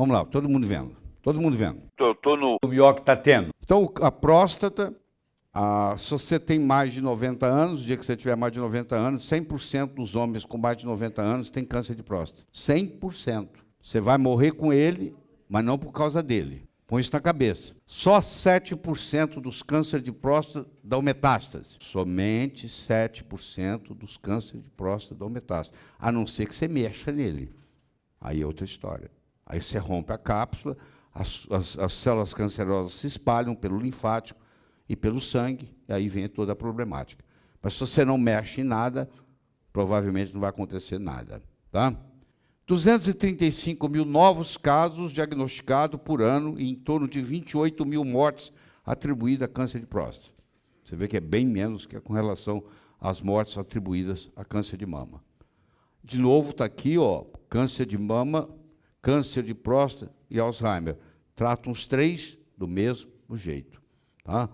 Vamos lá, todo mundo vendo. Todo mundo vendo. Tô no... O melhor que está tendo. Então, a próstata, se você tem mais de 90 anos, o dia que você tiver mais de 90 anos, 100% dos homens com mais de 90 anos têm câncer de próstata. 100%. Você vai morrer com ele, mas não por causa dele. Põe isso na cabeça. Só 7% dos cânceres de próstata dão metástase. Somente 7% dos cânceres de próstata dão metástase. A não ser que você mexa nele. Aí é outra história. Aí você rompe a cápsula, as células cancerosas se espalham pelo linfático e pelo sangue, e aí vem toda a problemática. Mas se você não mexe em nada, provavelmente não vai acontecer nada. Tá? 235 mil novos casos diagnosticados por ano e em torno de 28 mil mortes atribuídas a câncer de próstata. Você vê que é bem menos que com relação às mortes atribuídas a câncer de mama. De novo, está aqui, ó, câncer de mama, câncer de próstata e Alzheimer. Tratam os três do mesmo jeito. Tá?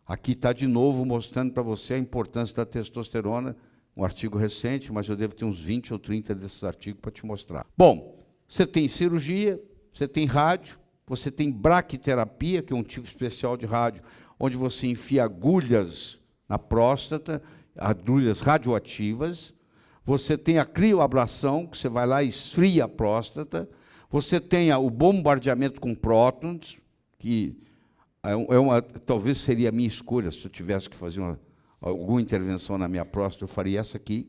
Aqui está de novo mostrando para você a importância da testosterona, um artigo recente, mas eu devo ter uns 20 ou 30 desses artigos para te mostrar. Bom, você tem cirurgia, você tem rádio, você tem braquiterapia, que é um tipo especial de rádio, onde você enfia agulhas na próstata, agulhas radioativas. Você tem a crioablação, que você vai lá e esfria a próstata. Você tem o bombardeamento com prótons, que talvez seria a minha escolha, se eu tivesse que fazer alguma intervenção na minha próstata, eu faria essa aqui.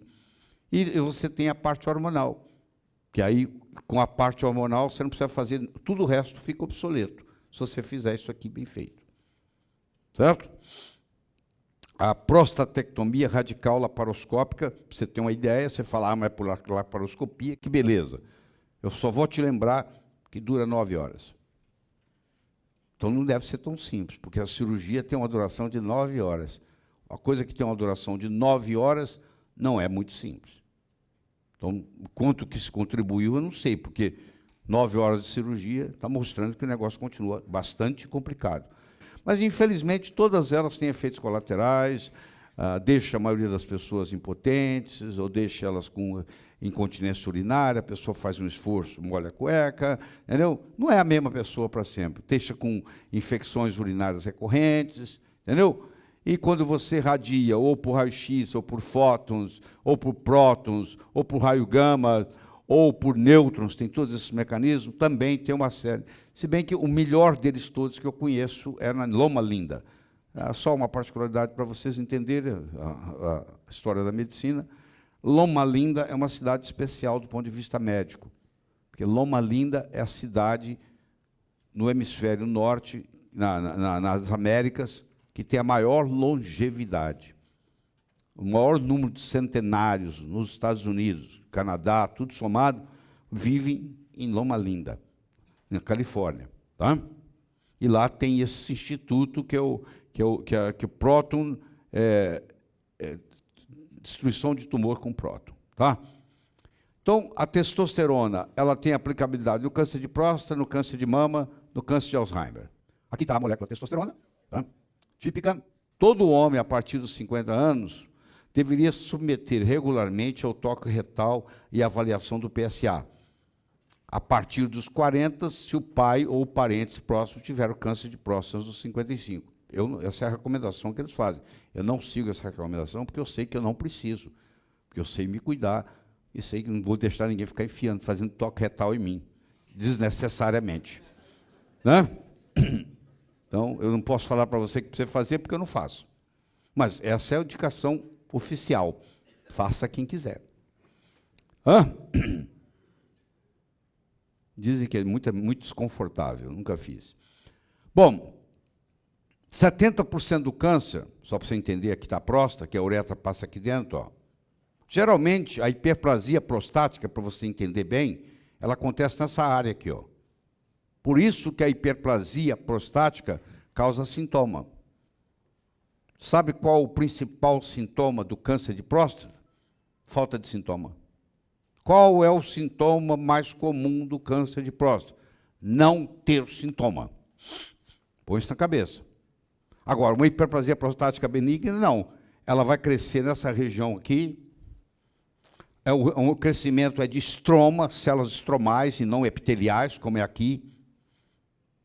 E você tem a parte hormonal, que aí, com a parte hormonal, você não precisa fazer, tudo o resto fica obsoleto, se você fizer isso aqui bem feito. Certo? A prostatectomia radical laparoscópica, para você ter uma ideia, você fala, mas é por laparoscopia, que beleza. Eu só vou te lembrar que dura 9 horas. Então não deve ser tão simples, porque a cirurgia tem uma duração de 9 horas. A coisa que tem uma duração de 9 horas não é muito simples. Então, quanto que se contribuiu, eu não sei, porque 9 horas de cirurgia está mostrando que o negócio continua bastante complicado. Mas, infelizmente, todas elas têm efeitos colaterais, deixa a maioria das pessoas impotentes, ou deixa elas com incontinência urinária, a pessoa faz um esforço, molha a cueca, entendeu? Não é a mesma pessoa para sempre. Deixa com infecções urinárias recorrentes, entendeu? E quando você radia, ou por raio-x, ou por fótons, ou por prótons, ou por raio gama, ou por nêutrons, tem todos esses mecanismos, também tem uma série. Se bem que o melhor deles todos que eu conheço é na Loma Linda. Só uma particularidade para vocês entenderem a história da medicina. Loma Linda é uma cidade especial do ponto de vista médico, porque Loma Linda é a cidade no hemisfério norte, nas Américas, que tem a maior longevidade. O maior número de centenários nos Estados Unidos, Canadá, tudo somado, vivem em Loma Linda, na Califórnia. Tá? E lá tem esse instituto que o próton, destruição de tumor com próton. Tá? Então, a testosterona, ela tem aplicabilidade no câncer de próstata, no câncer de mama, no câncer de Alzheimer. Aqui está a molécula testosterona, tá? Típica. Todo homem, a partir dos 50 anos, deveria se submeter regularmente ao toque retal e avaliação do PSA. A partir dos 40, se o pai ou parentes próximos tiveram câncer de próstata dos 55. Essa é a recomendação que eles fazem. Eu não sigo essa recomendação porque eu sei que eu não preciso, porque eu sei me cuidar e sei que não vou deixar ninguém ficar enfiando, fazendo toque retal em mim, desnecessariamente. Né? Então, eu não posso falar para você que precisa fazer porque eu não faço. Mas essa é a indicação oficial. Faça quem quiser. Dizem que é muito desconfortável, nunca fiz. Bom, 70% do câncer, só para você entender, aqui está a próstata, que a uretra passa aqui dentro, ó. Geralmente, a hiperplasia prostática, para você entender bem, ela acontece nessa área aqui, ó. Por isso que a hiperplasia prostática causa sintoma. Sabe qual o principal sintoma do câncer de próstata? Falta de sintoma. Qual é o sintoma mais comum do câncer de próstata? Não ter sintoma. Põe isso na cabeça. Agora, uma hiperplasia prostática benigna, não. Ela vai crescer nessa região aqui, O crescimento é de estroma, células estromais e não epiteliais, como é aqui.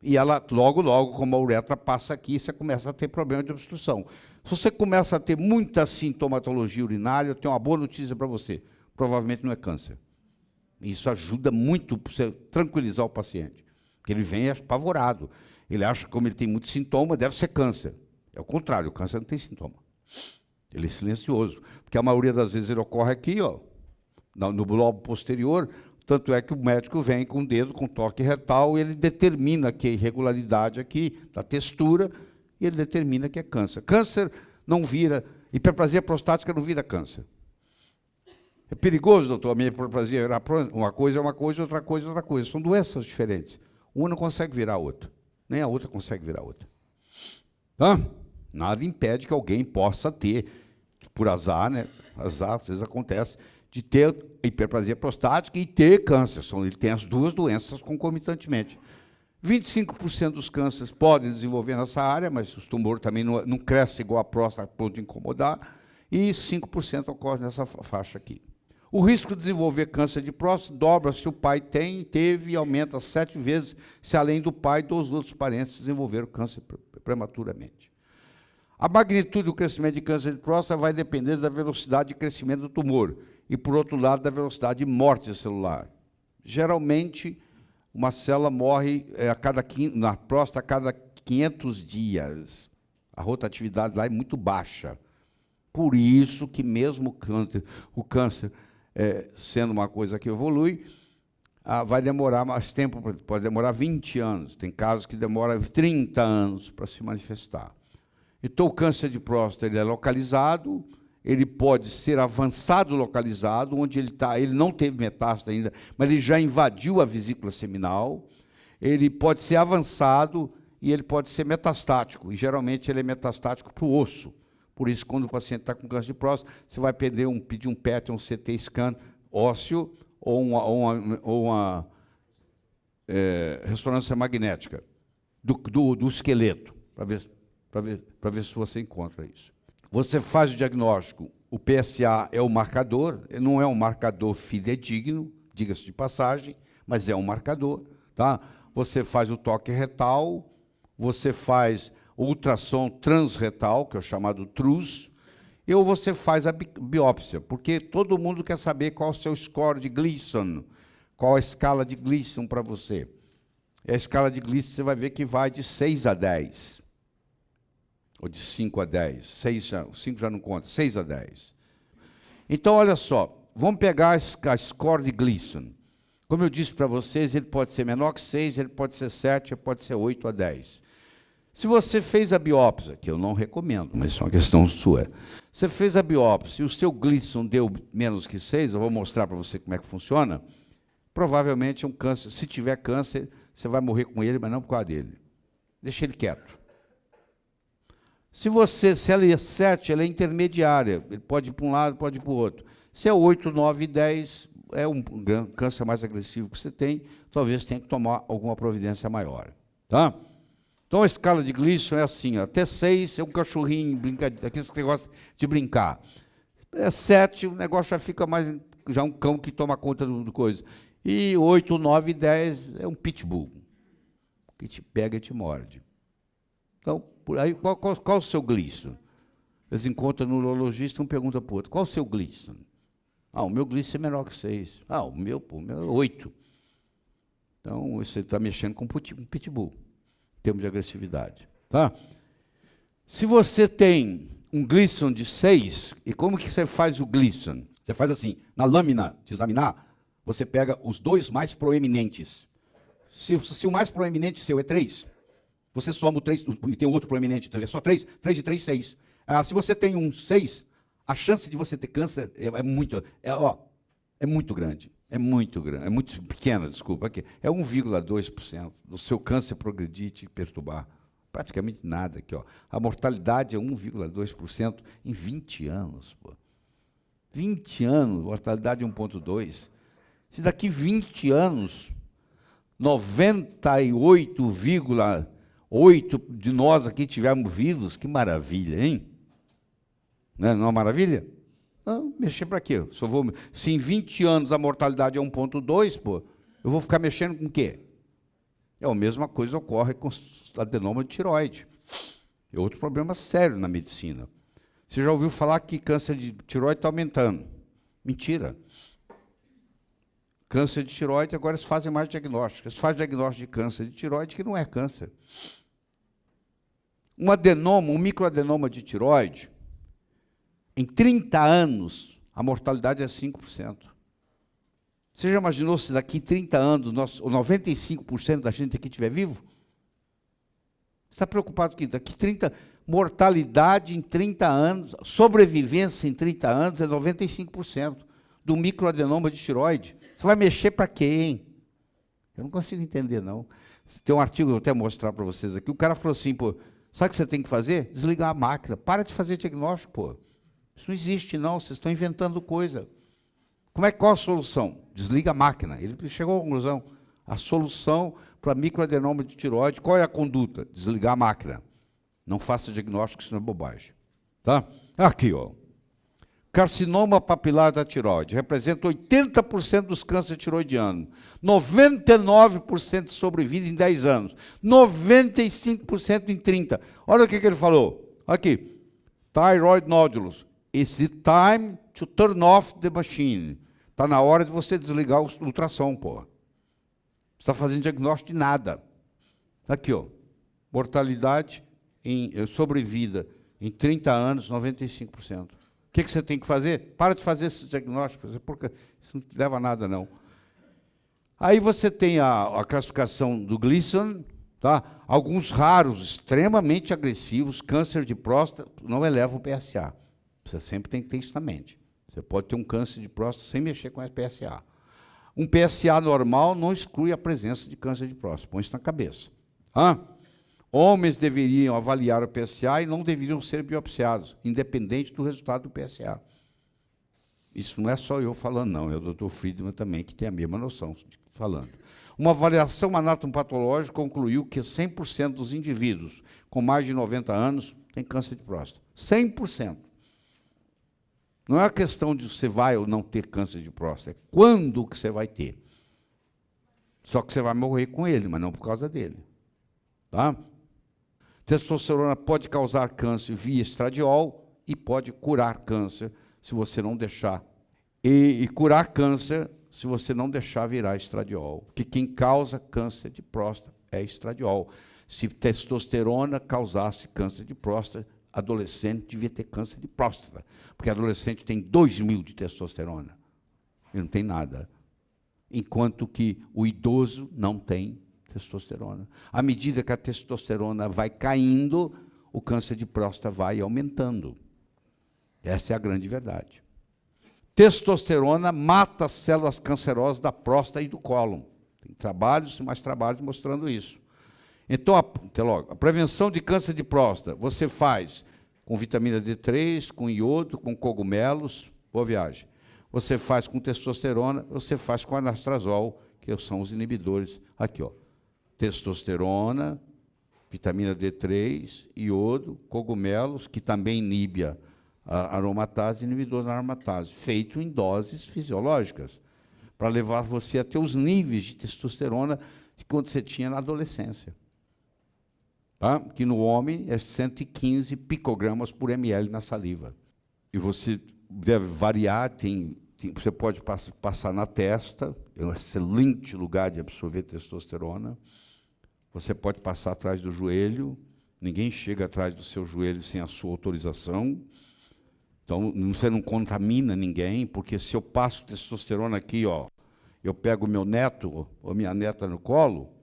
E ela, logo, como a uretra passa aqui, você começa a ter problema de obstrução. Se você começa a ter muita sintomatologia urinária, eu tenho uma boa notícia para você. Provavelmente não é câncer. Isso ajuda muito para você tranquilizar o paciente. Porque ele vem apavorado. Ele acha que, como ele tem muito sintoma, deve ser câncer. É o contrário, o câncer não tem sintoma. Ele é silencioso. Porque a maioria das vezes ele ocorre aqui, ó, no lobo posterior. Tanto é que o médico vem com o dedo, com toque retal, e ele determina que a irregularidade aqui, da textura, e ele determina que é câncer. Câncer não vira, hiperplasia prostática não vira câncer. É perigoso, doutor, a minha hiperplasia virar uma coisa é uma coisa, outra coisa é outra coisa. São doenças diferentes. Uma não consegue virar a outra, nem a outra consegue virar a outra. Tá? Nada impede que alguém possa ter, por azar, né? Azar, às vezes acontece, de ter hiperplasia prostática e ter câncer. Ele tem as duas doenças concomitantemente. 25% dos cânceres podem desenvolver nessa área, mas o tumor também não cresce igual a próstata a ponto de incomodar, e 5% ocorre nessa faixa aqui. O risco de desenvolver câncer de próstata dobra se o pai teve e aumenta 7 vezes se além do pai dos outros parentes desenvolveram câncer prematuramente. A magnitude do crescimento de câncer de próstata vai depender da velocidade de crescimento do tumor e, por outro lado, da velocidade de morte celular. Geralmente, uma célula morre na próstata a cada 500 dias. A rotatividade lá é muito baixa. Por isso que mesmo o câncer sendo uma coisa que evolui, vai demorar mais tempo, pode demorar 20 anos. Tem casos que demoram 30 anos para se manifestar. Então, o câncer de próstata ele é localizado, ele pode ser avançado localizado, onde ele não teve metástase ainda, mas ele já invadiu a vesícula seminal. Ele pode ser avançado e ele pode ser metastático, e geralmente ele é metastático para o osso. Por isso, quando o paciente está com câncer de próstata, você vai pedir um PET, um CT scan ósseo ou uma ressonância magnética do esqueleto, para ver se você encontra isso. Você faz o diagnóstico, o PSA é o marcador, não é um marcador fidedigno, diga-se de passagem, mas é um marcador. Tá? Você faz o toque retal, você faz o ultrassom transretal, que é o chamado TRUS, ou você faz a biópsia, porque todo mundo quer saber qual é o seu score de Gleason, qual a escala de Gleason para você. A escala de Gleason você vai ver que vai de 6 a 10. Ou de 5 a 10. 5 já não conta, 6 a 10. Então, olha só, vamos pegar a score de Gleason. Como eu disse para vocês, ele pode ser menor que 6, ele pode ser 7, ele pode ser 8 a 10. Se você fez a biópsia, que eu não recomendo, mas isso é uma questão sua. Você fez a biópsia e o seu Gleason deu menos que 6, eu vou mostrar para você como é que funciona. Provavelmente é um câncer. Se tiver câncer, você vai morrer com ele, mas não por causa dele. Deixa ele quieto. Se ela é 7, ela é intermediária. Ele pode ir para um lado, pode ir para o outro. Se é 8, 9 e 10, é um câncer mais agressivo que você tem, talvez tenha que tomar alguma providência maior. Tá? Então, a escala de Gleason é assim, ó, até 6 é um cachorrinho, aqueles que gostam de brincar. 7, o negócio já fica mais, já um cão que toma conta do coisa. E 8, 9 e 10 é um pitbull, que te pega e te morde. Então, por aí, qual o seu Gleason? Eles encontram no urologista, um pergunta para o outro, qual o seu Gleason? O meu Gleason é menor que 6. O meu é 8. Então, você está mexendo com um pitbull, em termos de agressividade. Tá? Se você tem um Gleason de 6, e como que você faz o Gleason? Você faz assim, na lâmina de examinar, você pega os 2 mais proeminentes. Se o mais proeminente seu é 3, você soma o 3, e tem outro proeminente, é só 3, 3 de 3, 6. Se você tem um 6, a chance de você ter câncer é muito grande. É muito pequena, desculpa. É 1,2% do seu câncer progredir e te perturbar. Praticamente nada aqui. A mortalidade é 1,2% em 20 anos. 20 anos, mortalidade 1,2%. Se daqui 20 anos, 98,8% de nós aqui estivermos vivos, que maravilha, hein? Não é uma maravilha? Não, mexer para quê? Se em 20 anos a mortalidade é 1,2, pô, eu vou ficar mexendo com o quê? A mesma coisa ocorre com adenoma de tireoide. É outro problema sério na medicina. Você já ouviu falar que câncer de tireoide está aumentando? Mentira. Câncer de tireoide, agora eles fazem mais diagnóstico. Eles fazem diagnóstico de câncer de tireoide que não é câncer. Um adenoma, um microadenoma de tireoide, em 30 anos, a mortalidade é 5%. Você já imaginou se daqui 30 anos, 95% da gente aqui estiver vivo? Você está preocupado que daqui 30, mortalidade em 30 anos, sobrevivência em 30 anos é 95% do microadenoma de tireoide. Você vai mexer para quê, hein? Eu não consigo entender, não. Tem um artigo, eu vou até mostrar para vocês aqui, o cara falou assim, pô, sabe o que você tem que fazer? Desligar a máquina. Para de fazer diagnóstico, pô. Isso não existe, não. Vocês estão inventando coisa. Qual a solução? Desliga a máquina. Ele chegou à conclusão. A solução para microadenoma de tireoide, qual é a conduta? Desligar a máquina. Não faça diagnóstico, isso não é bobagem. Tá? Aqui, ó. Carcinoma papilar da tireoide. Representa 80% dos cânceres tiroidianos. 99% de sobrevida em 10 anos. 95% em 30. Olha o que ele falou. Aqui. Thyroid nodules. It's the time to turn off the machine. Está na hora de você desligar o ultrassom, pô. Você está fazendo diagnóstico de nada. Aqui, ó. Mortalidade em sobrevida em 30 anos, 95%. O que você tem que fazer? Para de fazer esses diagnósticos, porque isso não leva a nada, não. Aí você tem a classificação do Gleason, tá? Alguns raros, extremamente agressivos, câncer de próstata, não elevam o PSA. Você sempre tem que ter isso na mente. Você pode ter um câncer de próstata sem mexer com PSA. Um PSA normal não exclui a presença de câncer de próstata. Põe isso na cabeça. Homens deveriam avaliar o PSA e não deveriam ser biopsiados, independente do resultado do PSA. Isso não é só eu falando, não. É o Dr. Friedman também, que tem a mesma noção falando. Uma avaliação anatomopatológica concluiu que 100% dos indivíduos com mais de 90 anos têm câncer de próstata. 100%. Não é a questão de você vai ou não ter câncer de próstata, é quando que você vai ter. Só que você vai morrer com ele, mas não por causa dele. Tá? Testosterona pode causar câncer via estradiol e pode curar câncer se você não deixar. E curar câncer se você não deixar virar estradiol. Porque quem causa câncer de próstata é estradiol. Se testosterona causasse câncer de próstata, adolescente devia ter câncer de próstata. Porque adolescente tem 2.000 de testosterona. E não tem nada. Enquanto que o idoso não tem testosterona. À medida que a testosterona vai caindo, o câncer de próstata vai aumentando. Essa é a grande verdade. Testosterona mata as células cancerosas da próstata e do cólon. Tem trabalhos e mais trabalhos mostrando isso. Então, até logo, a prevenção de câncer de próstata, você faz com vitamina D3, com iodo, com cogumelos, boa viagem. Você faz com testosterona, você faz com anastrozol, que são os inibidores. Aqui, ó. Testosterona, vitamina D3, iodo, cogumelos, que também inibe a aromatase, inibidor da aromatase, feito em doses fisiológicas, para levar você a ter os níveis de testosterona que quando você tinha na adolescência. Tá? Que no homem é 115 picogramas por ml na saliva. E você deve variar, você pode passar na testa, é um excelente lugar de absorver testosterona. Você pode passar atrás do joelho, ninguém chega atrás do seu joelho sem a sua autorização. Então, você não contamina ninguém, porque se eu passo testosterona aqui, ó, eu pego meu neto ou minha neta no colo,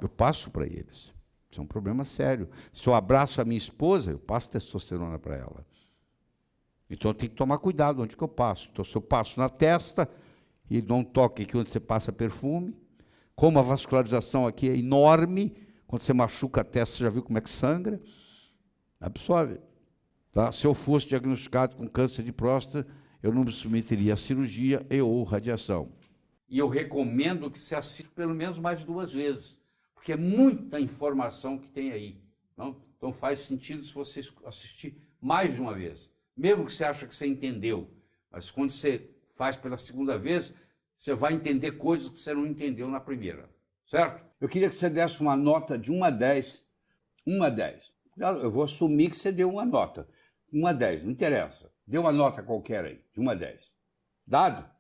eu passo para eles. Isso é um problema sério. Se eu abraço a minha esposa, eu passo testosterona para ela. Então, eu tenho que tomar cuidado onde que eu passo. Então, se eu passo na testa e dou um toque aqui onde você passa perfume, como a vascularização aqui é enorme, quando você machuca a testa, você já viu como é que sangra? Absorve. Tá? Se eu fosse diagnosticado com câncer de próstata, eu não me submeteria à cirurgia e ou radiação. E eu recomendo que você assista pelo menos mais 2 vezes, porque é muita informação que tem aí. Não? Então faz sentido se você assistir mais de uma vez. Mesmo que você acha que você entendeu, mas quando você faz pela segunda vez, você vai entender coisas que você não entendeu na primeira, certo? Eu queria que você desse uma nota de 1 a 10. 1 a 10. Eu vou assumir que você deu uma nota. 1 a 10, não interessa. Dê uma nota qualquer aí, de 1 a 10. Dado?